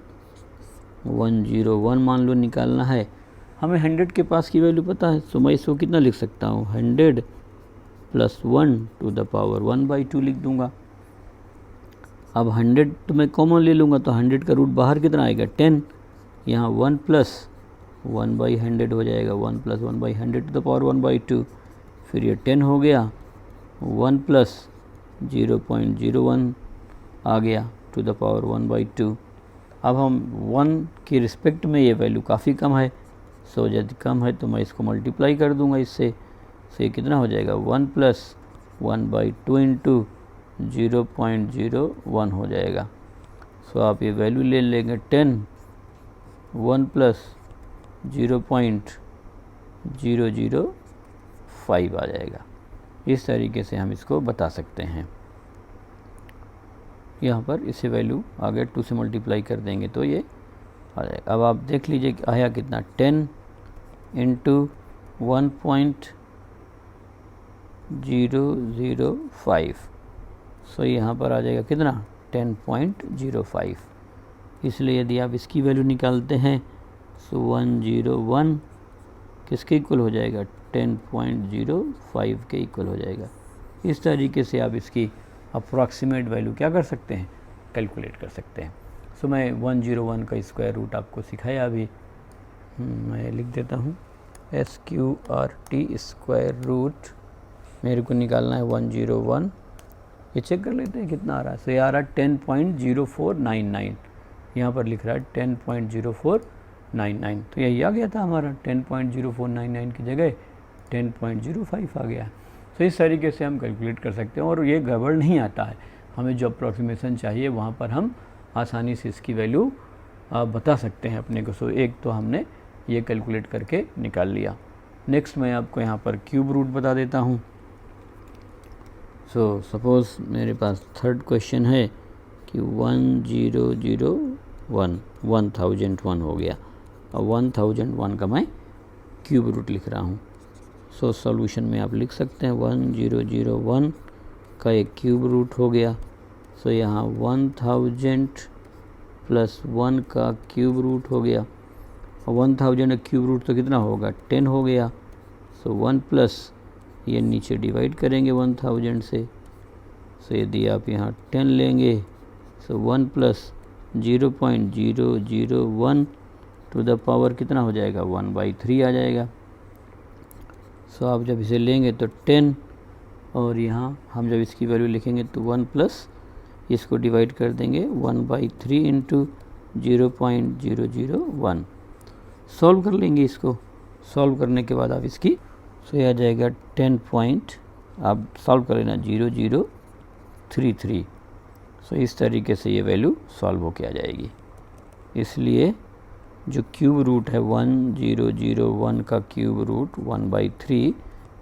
101 मान लो निकालना है, हमें 100 के पास की वैल्यू पता है, तो मैं इसको कितना लिख सकता हूँ, 100 + 1 टू द पावर 1/2 लिख दूंगा। अब 100 तो मैं कॉमन ले लूँगा, तो 100 का रूट बाहर कितना आएगा 10, यहाँ 1 + 1/100 हो जाएगा, 1 + 1/100 टू द पावर 1/2, फिर ये 10 हो गया, 1 + 0.01 आ गया टू द पावर 1/2। अब हम 1 की रिस्पेक्ट में ये वैल्यू काफ़ी कम है, सो यदि कम है तो मैं इसको मल्टीप्लाई कर दूंगा इससे, सो ये कितना हो जाएगा 1 + 1/2 इंटू 0.01 हो जाएगा। सो आप ये वैल्यू ले लेंगे 10, 1 + 0.005 आ जाएगा। इस तरीके से हम इसको बता सकते हैं। यहाँ पर इसे वैल्यू आगे 2 से मल्टीप्लाई कर देंगे तो ये आ जाएगा। अब आप देख लीजिए कि आया कितना 10 इंटू 1.005, सो यहाँ पर आ जाएगा कितना 10.05। इसलिए यदि आप इसकी वैल्यू निकालते हैं, सो 101 किसके इक्वल हो जाएगा 10.05 के इक्वल हो जाएगा। इस तरीके से आप इसकी अप्रॉक्सीमेट वैल्यू क्या कर सकते हैं, कैलकुलेट कर सकते हैं। सो मैं 101 का स्क्वायर रूट आपको सिखाया अभी, मैं लिख देता हूँ SQRT स्क्वायर रूट, मेरे को निकालना है 101, ये चेक कर लेते हैं कितना आ रहा है। सो ये आ रहा है 10.0499, यहाँ पर लिख रहा है 10.0499, तो यही आ गया था हमारा, 10.0499 की जगह 10.05 आ गया। तो इस तरीके से हम कैलकुलेट कर सकते हैं और ये गड़बड़ नहीं आता है, हमें जो अप्रॉक्सीमेशन चाहिए वहाँ पर हम आसानी से इसकी वैल्यू बता सकते हैं अपने को। सो एक तो हमने ये कैलकुलेट करके निकाल लिया। नेक्स्ट मैं आपको यहाँ पर क्यूब रूट बता देता हूँ। सो सपोज़ मेरे पास थर्ड क्वेश्चन है कि 1001 हो गया, और 1001 का मैं क्यूब रूट लिख रहा हूँ। सो सॉल्यूशन में आप लिख सकते हैं 1001 का एक क्यूब रूट हो गया। सो यहाँ 1000 + 1 का क्यूब रूट हो गया, और 1000 क्यूब रूट तो कितना होगा 10 हो गया। सो 1 + ये नीचे डिवाइड करेंगे 1000 से, सो यदि आप यहाँ 10 लेंगे, सो 1 + 0.001 टू द पावर कितना हो जाएगा 1/3 आ जाएगा। सो आप जब इसे लेंगे तो 10, और यहाँ हम जब इसकी वैल्यू लिखेंगे तो 1 + इसको डिवाइड कर देंगे 1/3 इंटू 0.001। सॉल्व कर लेंगे इसको, सॉल्व करने के बाद आप इसकी, सो यह आ जाएगा 10 आप सॉल्व कर लेना 0033। सो इस तरीके से ये वैल्यू सॉल्व होके आ जाएगी। इसलिए जो क्यूब रूट है 1001 का क्यूब रूट 1/3,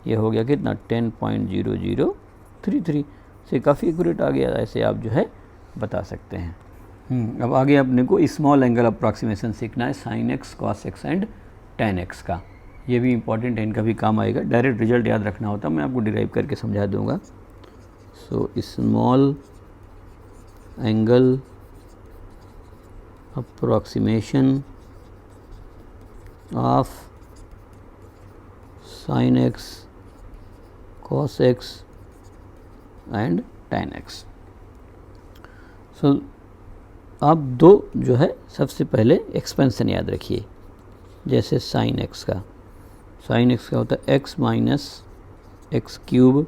ये हो गया कितना 10.0033 से काफ़ी एक्यूरेट आ गया। ऐसे आप जो है बता सकते हैं। अब आगे अपने को स्मॉल एंगल अप्रॉक्सीमेशन सीखना है, sin x cos x and tan x का। ये भी इम्पॉर्टेंट है, इनका भी काम आएगा। डायरेक्ट रिजल्ट याद रखना होता है, मैं आपको डिराइव करके समझा दूंगा। So small angle approximation of sin x, cos x and tan x। सो आप दो जो है सबसे पहले एक्सपेंशन याद रखिए। जैसे sin x का, sin x का होता है x minus x cube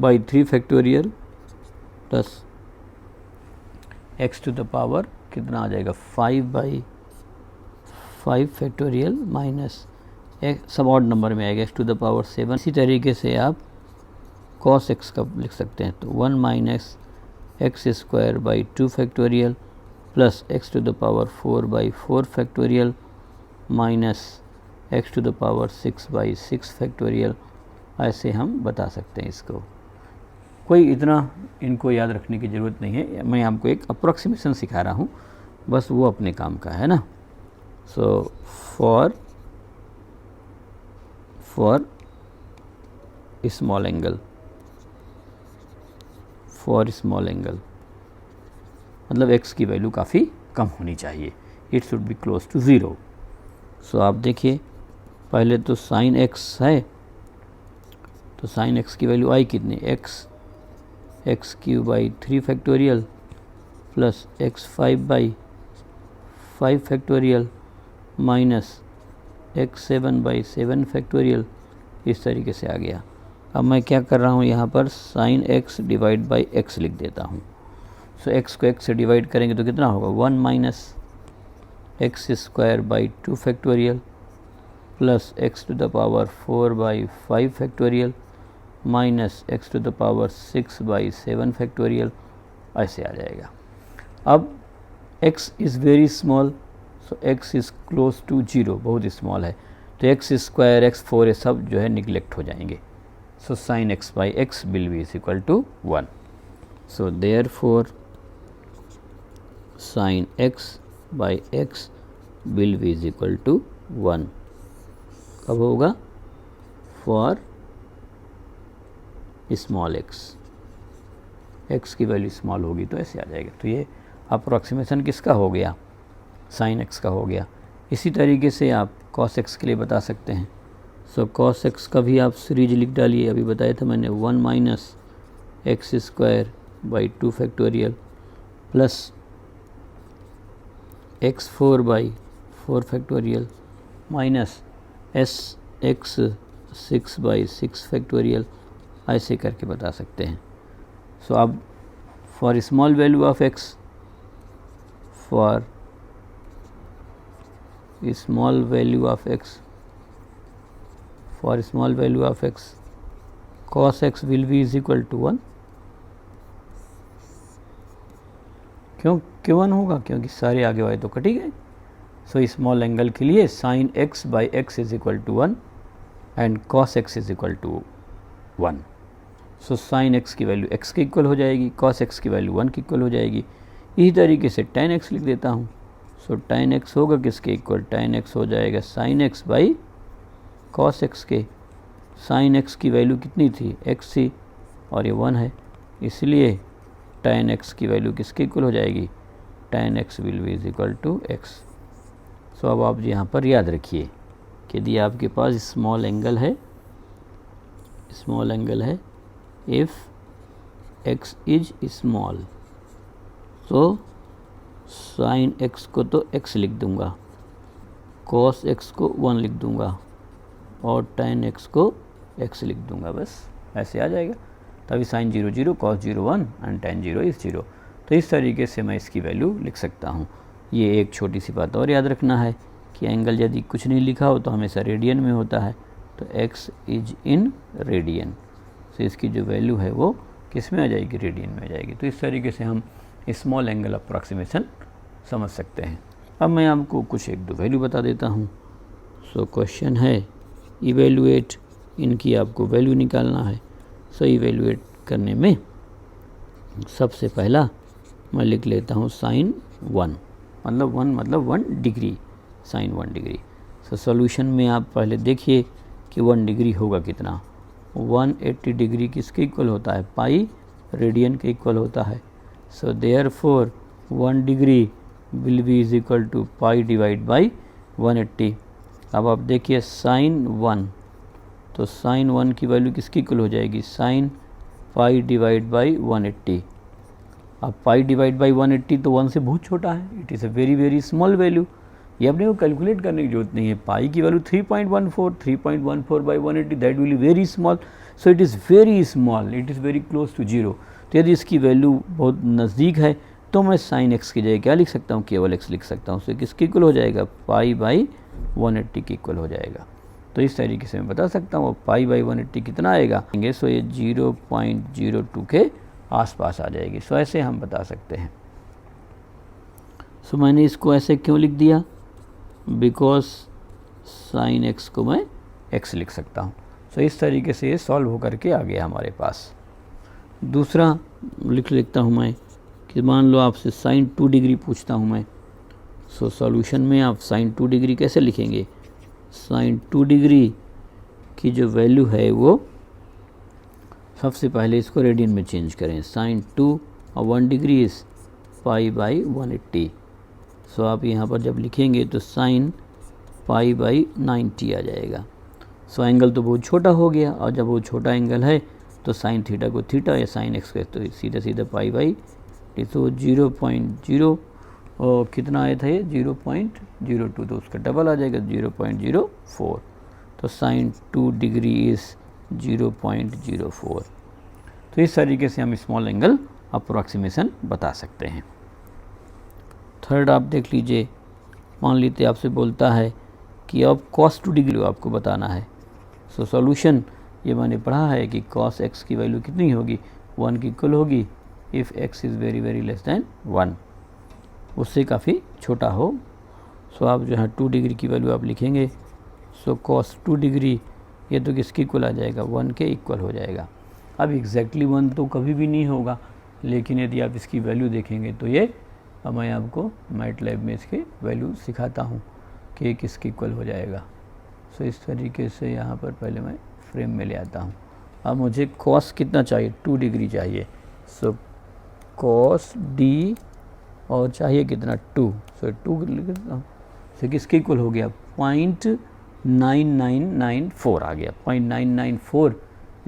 by 3 factorial plus x to the power कितना आ जाएगा 5/5 फैक्टोरियल माइनस एक सब ऑड नंबर में आएगा x टू द पावर 7। इसी तरीके से आप cos x का लिख सकते हैं, तो 1 minus x square by 2 factorial plus x to the power 4/4 factorial minus x to the power 6/6 factorial. ऐसे हम बता सकते हैं इसको। कोई इतना इनको याद रखने की ज़रूरत नहीं है, मैं आपको एक अप्रोक्सीमेशन सिखा रहा हूँ, बस वो अपने काम का है ना। So for small angle, for small angle मतलब x की वैल्यू काफ़ी कम होनी चाहिए, it should be close to 0। So आप देखिए पहले तो साइन x है, तो साइन x की वैल्यू आई कितनी x cube by 3 factorial plus x5/5 factorial minus x7/7 factorial. इस तरीके से आ गया। अब मैं क्या कर रहा हूँ यहाँ पर sine x divide by x लिख देता हूँ। सो x को x से डिवाइड करेंगे तो कितना होगा 1 minus x square by 2 factorial plus x to the power 4/5 factorial minus x to the power 6/7 factorial. ऐसे आ जाएगा। अब x is very small, so x is close to 0, बहुत स्मॉल है, तो एक्स स्क्वायर x4 ये सब जो है निगलेक्ट हो जाएंगे। So sine x by x will be is equal to 1। So therefore sine x by x will be is equal to 1। कब होगा? फॉर स्मॉल x की वैल्यू स्मॉल होगी तो ऐसे आ जाएगा। तो ये अप्रोक्सीमेशन किसका हो गया? साइन x का हो गया। इसी तरीके से आप cos x के लिए बता सकते हैं। सो cos x का भी आप सीरीज लिख डालिए, अभी बताया था मैंने 1 minus x square by 2 factorial plus x4/4 factorial minus x6/6 factorial. ऐसे करके बता सकते हैं। सो अब for small value of x, for small value of x, for small value of x cos x will be is equal to 1। क्यों 1 होगा? क्योंकि सारे आगे वाले तो कट ही गए। सो स्मॉल एंगल के लिए sine x by x is equal to 1 and cos x is equal to 1। So sine x की वैल्यू x के इक्वल हो जाएगी, cos x की वैल्यू 1 के इक्वल हो जाएगी। इसी तरीके से tan x लिख देता हूँ। सो tan x होगा किसके इक्वल? tan x हो जाएगा sin x by cos x के। sin x की वैल्यू कितनी थी? x थी और ये 1 है, इसलिए tan x की वैल्यू किसके इक्वल हो जाएगी? tan x will be is equal to x। So अब आप यहाँ पर याद रखिए कि यदि आपके पास स्मॉल एंगल है, इफ़ x इज स्मॉल, तो साइन x को तो x लिख दूंगा, cos x को 1 लिख दूंगा और tan x को x लिख दूंगा, बस ऐसे आ जाएगा। तभी sine 0 0, cos 0 1 and tan 0 is 0। तो इस तरीके से मैं इसकी वैल्यू लिख सकता हूँ। ये एक छोटी सी बात और याद रखना है कि एंगल यदि कुछ नहीं लिखा हो तो हमेशा रेडियन में होता है, तो x इज इन रेडियन। तो इसकी जो वैल्यू है वो किस में आ जाएगी? रेडियन में आ जाएगी। तो इस तरीके से हम स्मॉल एंगल अप्रॉक्सीमेशन समझ सकते हैं। अब मैं आपको कुछ 1-2 वैल्यू बता देता हूँ। सो क्वेश्चन है इवेलुएट, इनकी आपको वैल्यू निकालना है। सो इवेलुएट करने में सबसे पहला मैं लिख लेता हूँ साइन 1 मतलब 1 degree. Sine 1 degree. So solution में आप पहले देखिए कि 1 डिग्री होगा कितना। 180 डिग्री किसके इक्वल होता है, पाई रेडियन के इक्वल होता है। So therefore 1 degree will be is equal to pi divide by 180। अब आप देखिए साइन 1, तो साइन 1 की वैल्यू किसकी इक्वल हो जाएगी, साइन पाई डिवाइड बाई 180। अब पाई डिवाइड बाई 180 तो 1 से बहुत छोटा है, it is a very very small value. ये अपने को कैलकुलेट करने की जरूरत नहीं है। पाई की value 3.14 by 180, that will be very small. So it is very small, it is very close to zero. तो यदि इसकी वैल्यू बहुत नज़दीक है तो मैं साइन एक्स की जगह क्या लिख सकता हूँ, केवल एक्स लिख सकता हूँ। सो किसके इक्वल हो जाएगा, पाई बाई 180 के इक्वल हो जाएगा। तो इस तरीके से मैं बता सकता हूँ पाई बाई 180 कितना आएगा। सो ये 0.02 के आसपास आ जाएगी। सो ऐसे हम बता सकते हैं। सो मैंने इसको ऐसे क्यों लिख दिया, बिकॉज साइन एक्स को मैं एक्स लिख सकता हूँ। सो इस तरीके से ये सॉल्व होकर के आ गया हमारे पास। दूसरा लिखता हूँ मैं कि मान लो आपसे साइन 2 डिग्री पूछता हूँ मैं। सो सॉल्यूशन में आप साइन 2 डिग्री कैसे लिखेंगे, साइन 2 डिग्री की जो वैल्यू है वो सबसे पहले इसको रेडियन में चेंज करें। साइन 2 और 1 डिग्री इज़ पाई बाई 180। सो आप यहाँ पर जब लिखेंगे तो साइन पाई बाई 90 आ जाएगा। सो एंगल तो बहुत छोटा हो गया, और जब वो छोटा एंगल है तो साइन थीटा को थीटा या साइन एक्स को तो सीधा सीधा पाई बाई। तो 0.0 और कितना आया था ये 0.02, तो उसका डबल आ जाएगा 0.04। तो साइन 2 डिग्री इज़ 0.04। तो इस तरीके से हम स्मॉल एंगल अप्रोक्सीमेशन बता सकते हैं। थर्ड आप देख लीजिए, मान लीजिए आपसे बोलता है कि अब cos 2 डिग्री आपको बताना है। सो सॉल्यूशन ये मैंने पढ़ा है कि cos x की वैल्यू कितनी होगी, 1 की इक्वल होगी if x is very very less than 1, उससे काफ़ी छोटा हो। सो आप जो है 2 डिग्री की वैल्यू आप लिखेंगे। सो cos 2 डिग्री ये तो किसके इक्वल आ जाएगा, 1 के इक्वल हो जाएगा। अब एग्जैक्टली 1 तो कभी भी नहीं होगा, लेकिन यदि आप इसकी वैल्यू देखेंगे तो ये अब मैं आपको मैटलैब में इसकी वैल्यू सिखाता हूँ कि किसके इक्वल हो जाएगा। सो इस तरीके से यहाँ पर पहले मैं फ्रेम में ले आता हूँ। अब मुझे cos कितना चाहिए, 2 डिग्री चाहिए। सो cos d और चाहिए कितना 2, सो 2 लिख देता हूँ। सो किसके इक्वल हो गया, 0.9994 आ गया। 0.994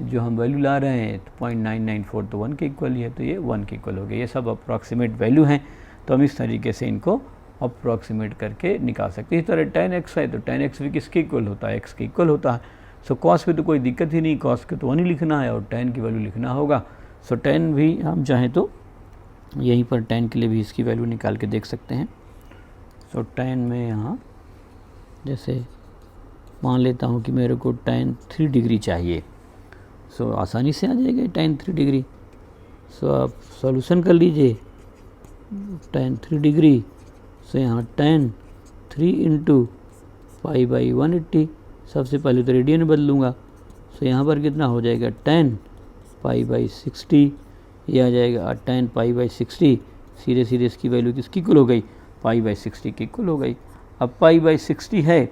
जो हम वैल्यू ला रहे हैं तो 0.994 तो 1 के इक्वल ही है, तो ये 1 के इक्वल हो गया। ये सब अप्रॉक्सीमेट वैल्यू हैं, तो हम इस तरीके से इनको अप्रॉक्सीमेट करके निकाल सकते हैं। इस तरह tan x है तो tan x भी किसके इक्वल होता है, x के इक्वल होता है। सो cos पे तो कोई दिक्कत ही नहीं, cos के तो 1 ही लिखना है और tan की वैल्यू लिखना होगा। सो tan भी हम चाहें तो यहीं पर tan के लिए भी इसकी वैल्यू निकाल के देख सकते हैं। सो tan में यहाँ जैसे मान लेता हूँ कि मेरे को tan 3 डिग्री चाहिए। सो आसानी से आ जाएगा tan 3 डिग्री। सो आप सॉल्यूशन कर लीजिए tan 3 डिग्री। सो यहाँ tan 3 इंटू पाई बाई 180, सबसे पहले तो रेडियन बदलूँगा। सो यहाँ पर कितना हो जाएगा, tan पाई बाई 60 ये आ जाएगा। tan पाई बाई 60 सीधे सीधे इसकी वैल्यू किसकी इक्वल हो गई, पाई बाई 60 की इक्वल हो गई। अब पाई बाई 60 है,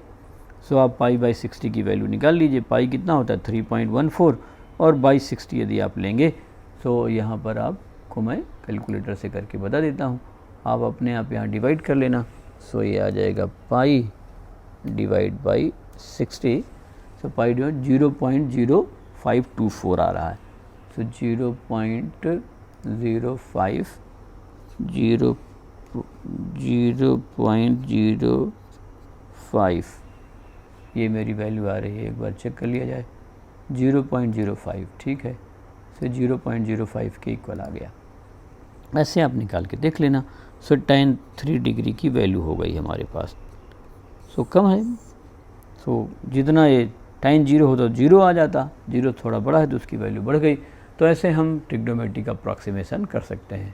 सो आप पाई बाई 60 की वैल्यू निकाल लीजिए। पाई कितना होता है 3.14, और बाई 60 यदि आप लेंगे तो यहाँ पर आपको मैं कैलकुलेटर से करके बता देता हूँ, आप अपने आप यहाँ डिवाइड कर लेना। सो ये आ जाएगा पाई divide by 60। So pi divide 0.0524 आ रहा है। सो 0.05 ये मेरी वैल्यू आ रही है, एक बार चेक कर लिया जाए। 0.05 ठीक है। सो 0.05 के इक्वल आ गया। ऐसे आप निकाल के देख लेना। सो tan 3 डिग्री की वैल्यू हो गई हमारे पास। सो कम है, सो जितना ये tan 0 हो तो 0 आ जाता, 0 थोड़ा बड़ा है तो उसकी वैल्यू बढ़ गई। तो ऐसे हम ट्रिग्नोमेट्रिक अप्रॉक्सीमेशन कर सकते हैं।